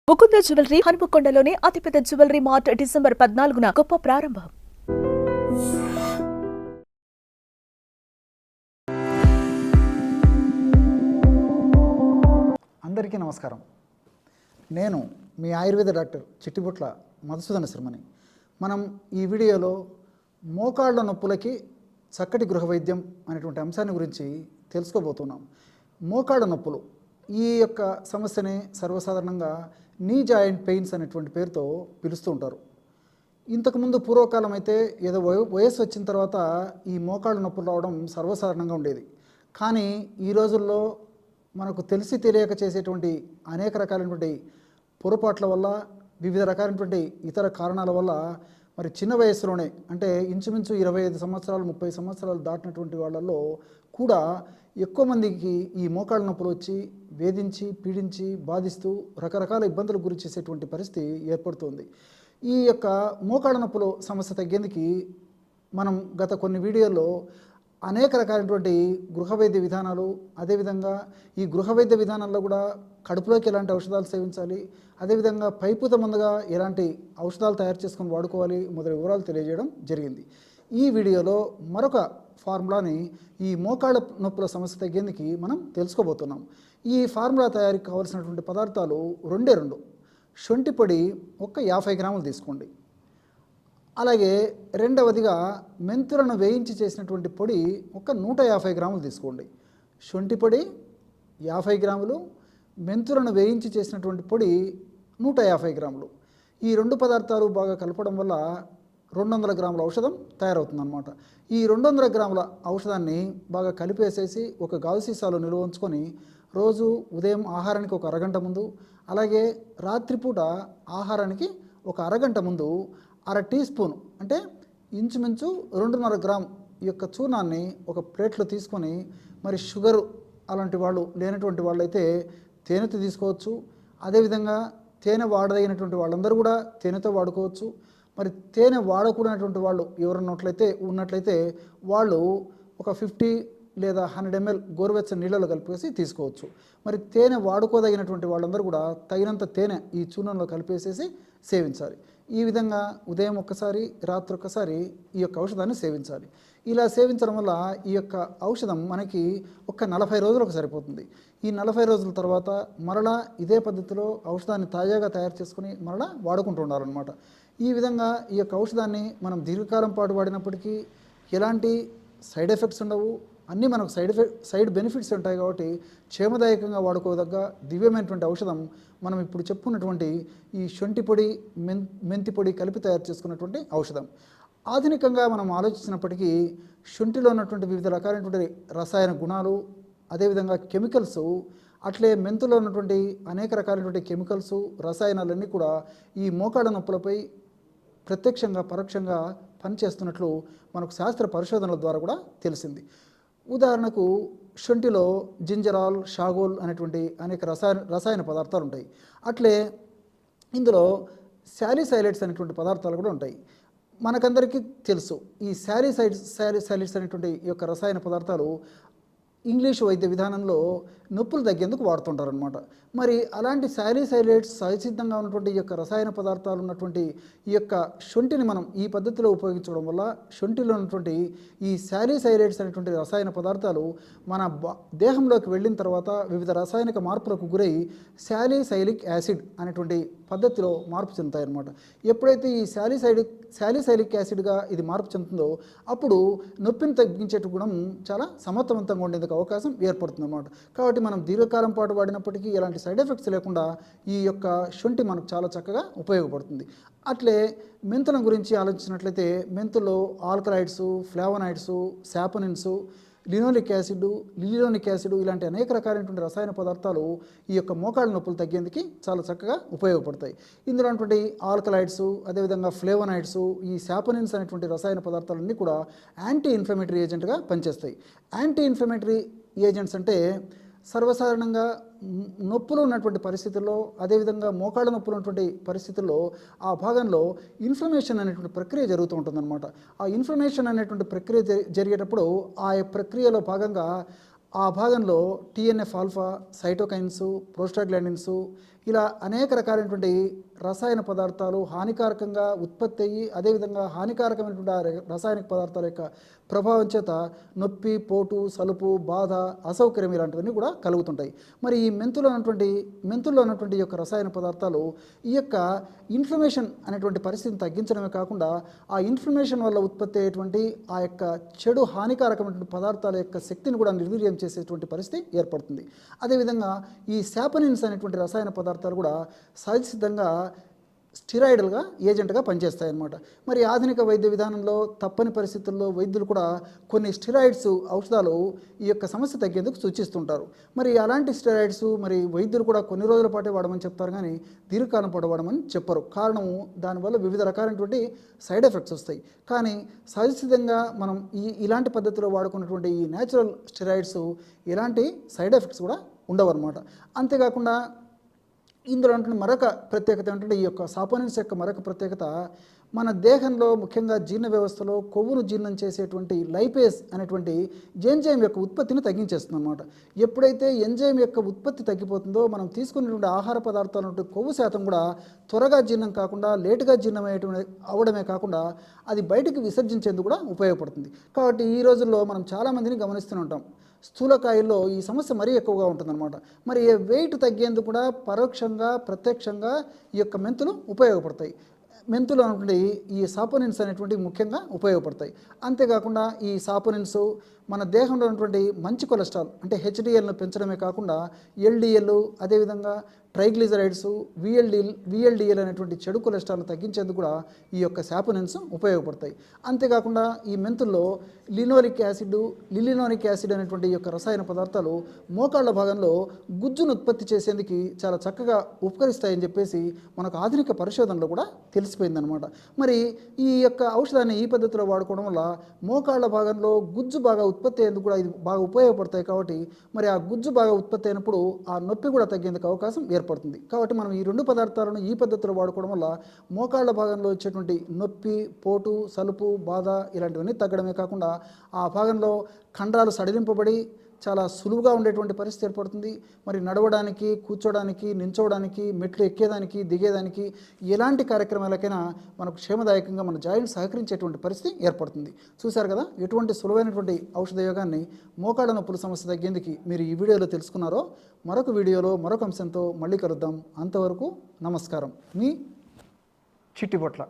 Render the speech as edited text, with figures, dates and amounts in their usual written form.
Mukunda jewellery హనుమకొండలోని అతిపెద్ద jewellery mart December 14న గొప్ప ప్రారంభం. అందరికీ నమస్కారం. నేను మీ ఆయుర్వేద డాక్టర్ చిట్టిబొట్ల మధుసూదన శర్మని. మనం ఈ వీడియోలో మోకాళ్ళ నొప్పులకి చక్కటి గృహ వైద్యం అనేటువంటి అంశాన్ని గురించి తెలుసుకోబోతున్నాం. మోకాళ్ళ నొప్పులు ఈ యొక్క సమస్యని సర్వసాధారణంగా నీ జాయింట్ పెయిన్స్ అనేటువంటి పేరుతో పిలుస్తూ ఉంటారు. ఇంతకుముందు పూర్వకాలం అయితే ఏదో వయస్సు వచ్చిన తర్వాత ఈ మోకాళ్ళ నొప్పులు రావడం సర్వసాధారణంగా ఉండేది. కానీ ఈ రోజుల్లో మనకు తెలిసి తెలియక చేసేటువంటి అనేక రకాలైనటువంటి పొరపాట్ల వల్ల, వివిధ రకాలైనటువంటి ఇతర కారణాల వల్ల మరి చిన్న వయస్సులోనే, అంటే ఇంచుమించు 25 సంవత్సరాలు 30 సంవత్సరాలు దాటినటువంటి వాళ్ళల్లో కూడా ఎక్కువ మందికి ఈ మోకాళ్ళ నొప్పులు వచ్చి వేధించి, పీడించి, బాధిస్తూ రకరకాల ఇబ్బందులకు గురి చేసేటువంటి పరిస్థితి ఏర్పడుతుంది. ఈ యొక్క మోకాళ్ళ నొప్పులు సమస్య తగ్గేందుకు మనం గత కొన్ని వీడియోల్లో అనేక రకాలైనటువంటి గృహ వైద్య విధానాలు, అదేవిధంగా ఈ గృహ వైద్య విధానాల్లో కూడా కడుపులోకి ఎలాంటి ఔషధాలు సేవించాలి, అదేవిధంగా పైపూత ముందుగా ఎలాంటి ఔషధాలు తయారు చేసుకొని వాడుకోవాలి మొదలైన వివరాలు తెలియజేయడం జరిగింది. ఈ వీడియోలో మరొక ఫార్ములాని ఈ మోకాళ్ళ నొప్పుల సమస్య తగ్గేందుకు మనం తెలుసుకోబోతున్నాం. ఈ ఫార్ములా తయారీకి కావాల్సినటువంటి పదార్థాలు రెండే రెండు. శొంఠి పొడి 50 గ్రాములు తీసుకోండి. అలాగే రెండవదిగా మెంతులను వేయించి చేసినటువంటి పొడి 150 గ్రాములు తీసుకోండి. శొంఠి పొడి 50 గ్రాములు, మెంతులను వేయించి చేసినటువంటి పొడి 150 గ్రాములు. ఈ రెండు పదార్థాలు బాగా కలపడం వల్ల 200 గ్రాముల ఔషధం తయారవుతుందన్నమాట. ఈ 200 గ్రాముల ఔషధాన్ని బాగా కలిపేసేసి ఒక గాజు సీసాలో నిల్వ ఉంచుకొని రోజు ఉదయం ఆహారానికి ఒక అరగంట ముందు, అలాగే రాత్రిపూట ఆహారానికి ఒక అరగంట ముందు 1/2 టీ స్పూన్, అంటే ఇంచుమించు 2.5 గ్రామ్ ఈ యొక్క చూర్ణాన్ని ఒక ప్లేట్లో తీసుకొని, మరి షుగరు అలాంటి వాళ్ళు లేనటువంటి వాళ్ళైతే తేనెతో తీసుకోవచ్చు. అదేవిధంగా తేనె వాడదగినటువంటి వాళ్ళందరూ కూడా తేనెతో వాడుకోవచ్చు. మరి తేనె వాడకూడనటువంటి వాళ్ళు ఎవరన్నా ఉన్నట్లయితే వాళ్ళు ఒక 50 లేదా 100 ml గోరువెచ్చని నీళ్ళలో కలిపేసి తీసుకోవచ్చు. మరి తేనె వాడుకోదగినటువంటి వాళ్ళందరూ కూడా తగినంత తేనె ఈ చూర్ణంలో కలిపేసేసి సేవించాలి. ఈ విధంగా ఉదయం ఒక్కసారి, రాత్రి ఒక్కసారి ఈ యొక్క ఔషధాన్ని సేవించాలి. ఇలా సేవించడం వల్ల ఈ యొక్క ఔషధం మనకి ఒక 40 రోజులకు సరిపోతుంది. ఈ 40 రోజుల తర్వాత మరలా ఇదే పద్ధతిలో ఔషధాన్ని తాజాగా తయారు చేసుకుని మరలా వాడుకుంటూ ఉండాలన్నమాట. ఈ విధంగా ఈ యొక్క ఔషధాన్ని మనం దీర్ఘకాలం పాటు వాడినప్పటికీ ఎలాంటి సైడ్ ఎఫెక్ట్స్ ఉండవు. అన్నీ మనకు సైడ్ బెనిఫిట్స్ ఉంటాయి. కాబట్టి క్షేమదాయకంగా వాడుకోదగ్గ దివ్యమైనటువంటి ఔషధం మనం ఇప్పుడు చెప్పుకున్నటువంటి ఈ శొంఠి పొడి, మెంతి పొడి కలిపి తయారు చేసుకున్నటువంటి ఔషధం. ఆధునికంగా మనం ఆలోచించినప్పటికీ శొంఠిలో ఉన్నటువంటి వివిధ రకాలైనటువంటి రసాయన గుణాలు, అదేవిధంగా కెమికల్స్, అట్లే మెంతులో ఉన్నటువంటి అనేక రకాలైనటువంటి కెమికల్స్, రసాయనాలన్నీ కూడా ఈ మోకాళ్ళ నొప్పులపై ప్రత్యక్షంగా పరోక్షంగా పనిచేస్తున్నట్లు మనకు శాస్త్ర పరిశోధనల ద్వారా కూడా తెలిసింది. ఉదాహరణకు శొంఠిలో జింజరాల్, షాగోల్ అనేటువంటి అనేక రసాయన పదార్థాలు ఉంటాయి. అట్లే ఇందులో శాలిసైలేట్స్ అనేటువంటి పదార్థాలు కూడా ఉంటాయి. మనకందరికీ తెలుసు ఈ శాలిసైలేట్స్ అనేటువంటి ఈ యొక్క రసాయన పదార్థాలు ఇంగ్లీష్ వైద్య విధానంలో నొప్పులు తగ్గేందుకు వాడుతుంటారనమాట. మరి అలాంటి శాలిసైలేట్స్ సహసిద్ధంగా ఉన్నటువంటి ఈ యొక్క రసాయన పదార్థాలు ఉన్నటువంటి ఈ యొక్క శొంఠిని మనం ఈ పద్ధతిలో ఉపయోగించడం వల్ల శొంఠిలో ఉన్నటువంటి ఈ శాలిసైలేట్స్ అనేటువంటి రసాయన పదార్థాలు మన దేహంలోకి వెళ్ళిన తర్వాత వివిధ రసాయనిక మార్పులకు గురై శాలిసైలిక్ యాసిడ్ అనేటువంటి పద్ధతిలో మార్పు చెందుతాయన్నమాట. ఎప్పుడైతే ఈ శాలిసైలిక్ యాసిడ్గా ఇది మార్పు చెందుతుందో అప్పుడు నొప్పిని తగ్గించేట గుణం చాలా సమర్థవంతంగా ఉండేందుకు అవకాశం ఏర్పడుతుందన్నమాట. కాబట్టి మనం దీర్ఘకాలం పాటు వాడినప్పటికీ ఎలాంటి సైడ్ ఎఫెక్ట్స్ లేకుండా ఈ యొక్క శొంఠి మనకు చాలా చక్కగా ఉపయోగపడుతుంది. అట్లే మెంతుల గురించి ఆలోచించినట్లయితే మెంతుల్లో ఆల్కలాయిడ్స్, ఫ్లావనాయిడ్స్, సాపనిన్స్, లినోలిక్ యాసిడ్ ఇలాంటి అనేక రకాలైనటువంటి రసాయన పదార్థాలు ఈ యొక్క మోకాళ్ళ నొప్పులు తగ్గేందుకు చాలా చక్కగా ఉపయోగపడతాయి. ఇందులో ఉన్నటువంటి ఆల్కలాయిడ్స్, అదేవిధంగా ఫ్లేవనాయిడ్స్, ఈ సాపనిన్స్ అనేటువంటి రసాయన పదార్థాలన్నీ కూడా యాంటీ ఇన్ఫ్లమేటరీ ఏజెంట్గా పనిచేస్తాయి. యాంటీ ఇన్ఫ్లమేటరీ ఏజెంట్స్ అంటే సర్వసాధారణంగా నొప్పులు ఉన్నటువంటి పరిస్థితుల్లో, అదేవిధంగా మోకాళ్ళ నొప్పులు ఉన్నటువంటి పరిస్థితుల్లో ఆ భాగంలో ఇన్ఫ్లమేషన్ అనేటువంటి ప్రక్రియ జరుగుతూ ఉంటుందన్నమాట. ఆ ఇన్ఫ్లమేషన్ అనేటువంటి ప్రక్రియ జరిగేటప్పుడు ఆ ప్రక్రియలో భాగంగా ఆ భాగంలో TNF ఆల్ఫా, సైటోకైన్స్, ప్రోస్టాగ్లాండిన్స్ ఇలా అనేక రకాలైనటువంటి రసాయన పదార్థాలు హానికారకంగా ఉత్పత్తి అయ్యి అదేవిధంగా హానికారకమైనటువంటి రసాయనిక పదార్థాల యొక్క ప్రభావం చేత నొప్పి, పోటు, సలుపు, బాధ, అసౌకర్యం ఇలాంటివన్నీ కూడా కలుగుతుంటాయి. మరి ఈ మెంతుల్లో ఉన్నటువంటి ఈ యొక్క రసాయన పదార్థాలు ఈ యొక్క ఇన్ఫ్లమేషన్ అనేటువంటి పరిస్థితిని తగ్గించడమే కాకుండా ఆ ఇన్ఫ్లమేషన్ వల్ల ఉత్పత్తి అయ్యేటువంటి ఆ యొక్క చెడు హానికారకమైనటువంటి పదార్థాల యొక్క శక్తిని కూడా నిర్వీర్యం చేసేటువంటి పరిస్థితి ఏర్పడుతుంది. అదేవిధంగా ఈ శాపనిన్స్ అనేటువంటి రసాయన పదార్థాలు కూడా సహజసిద్ధంగా స్టిరాయిడల్గా ఏజెంట్గా పనిచేస్తాయి అన్నమాట. మరి ఆధునిక వైద్య విధానంలో తప్పని పరిస్థితుల్లో వైద్యులు కూడా కొన్ని స్టిరాయిడ్స్ ఔషధాలు ఈ యొక్క సమస్య తగ్గేందుకు సూచిస్తుంటారు. మరి అలాంటి స్టిరాయిడ్స్ మరి వైద్యులు కూడా కొన్ని రోజుల పాటే వాడమని చెప్తారు, కానీ దీర్ఘకాలం పాటు వాడమని చెప్పరు. కారణము దానివల్ల వివిధ రకాలైనటువంటి సైడ్ ఎఫెక్ట్స్ వస్తాయి. కానీ సహజసిద్ధంగా మనం ఇలాంటి పద్ధతిలో వాడుకున్నటువంటి ఈ న్యాచురల్ స్టిరాయిడ్స్ ఎలాంటి సైడ్ ఎఫెక్ట్స్ కూడా ఉండవన్నమాట. అంతేకాకుండా ఇందులో మరొక ప్రత్యేకత ఏంటంటే ఈ యొక్క సాపోనిన్స్ యొక్క మరొక ప్రత్యేకత మన దేహంలో ముఖ్యంగా జీర్ణ వ్యవస్థలో కొవ్వును జీర్ణం చేసేటువంటి లైపేస్ అనేటువంటి ఎంజైమ్ యొక్క ఉత్పత్తిని తగ్గించేస్తుంది అన్నమాట. ఎప్పుడైతే ఎంజైమ్ యొక్క ఉత్పత్తి తగ్గిపోతుందో మనం తీసుకునేటువంటి ఆహార పదార్థాల కొవ్వు శాతం కూడా త్వరగా జీర్ణం కాకుండా లేటుగా అవడమే కాకుండా అది బయటికి విసర్జించేందుకు కూడా ఉపయోగపడుతుంది. కాబట్టి ఈ రోజుల్లో మనం చాలామందిని గమనిస్తూనే ఉంటాం, స్థూలకాయల్లో ఈ సమస్య మరీ ఎక్కువగా ఉంటుందన్నమాట. మరి వెయిట్ తగ్గేందుకు కూడా పరోక్షంగా ప్రత్యక్షంగా ఈ యొక్క మెంతులు ఉపయోగపడతాయి. మెంతులు అనేటువంటి ఈ సాపోనిన్స్ అనేటువంటివి ముఖ్యంగా ఉపయోగపడతాయి. అంతేకాకుండా ఈ సాపోనిన్స్ మన దేహంలో ఉన్నటువంటి మంచి కొలెస్ట్రాల్ అంటే హెచ్డిఎల్ను పెంచడమే కాకుండా ఎల్డిఎల్ అదేవిధంగా ట్రైగ్లిజరైడ్స్, విఎల్డిఎల్ అనేటువంటి చెడు కొలెస్ట్రాల్ను తగ్గించేందుకు కూడా ఈ యొక్క సాపోనిన్స్ ఉపయోగపడతాయి. అంతేకాకుండా ఈ మెంతుల్లో లినోలిక్ యాసిడ్ అనేటువంటి ఈ యొక్క రసాయన పదార్థాలు మోకాళ్ళ భాగంలో గుజ్జును ఉత్పత్తి చేసేందుకు చాలా చక్కగా ఉపకరిస్తాయని చెప్పేసి మనకు ఆధునిక పరిశోధనలో కూడా తెలిసిపోయిందనమాట. మరి ఈ యొక్క ఔషధాన్ని ఈ పద్ధతిలో వాడుకోవడం వల్ల మోకాళ్ళ భాగంలో గుజ్జు బాగా ఉత్పత్తి అయ్యేందుకు కూడా ఇది బాగా ఉపయోగపడతాయి. కాబట్టి మరి ఆ గుజ్జు బాగా ఉత్పత్తి అయినప్పుడు ఆ నొప్పి కూడా తగ్గేందుకు అవకాశం ఏర్పడుతుంది. కాబట్టి మనం ఈ రెండు పదార్థాలను ఈ పద్ధతిలో వాడుకోవడం వల్ల మోకాళ్ళ భాగంలో వచ్చేటువంటి నొప్పి, పోటు, సలుపు, బాధ ఇలాంటివన్నీ తగ్గడమే కాకుండా ఆ భాగంలో కండరాలు సడలింపబడి చాలా సులువుగా ఉండేటువంటి పరిస్థితి ఏర్పడుతుంది. మరి నడవడానికి, కూర్చోడానికి, నించోవడానికి, మెట్లు ఎక్కేదానికి, దిగేదానికి ఎలాంటి కార్యక్రమాలకైనా మనకు క్షేమదాయకంగా మన జాయింట్ సహకరించేటువంటి పరిస్థితి ఏర్పడుతుంది. చూశారు కదా ఎటువంటి సులువైనటువంటి ఔషధ యోగాన్ని మోకాళ్ళ నొప్పుల సమస్య తగ్గేందుకు మీరు ఈ వీడియోలో తెలుసుకున్నారో. మరొక వీడియోలో మరొక అంశంతో మళ్ళీ కలుద్దాం. అంతవరకు నమస్కారం. మీ చిట్టిబొట్ల.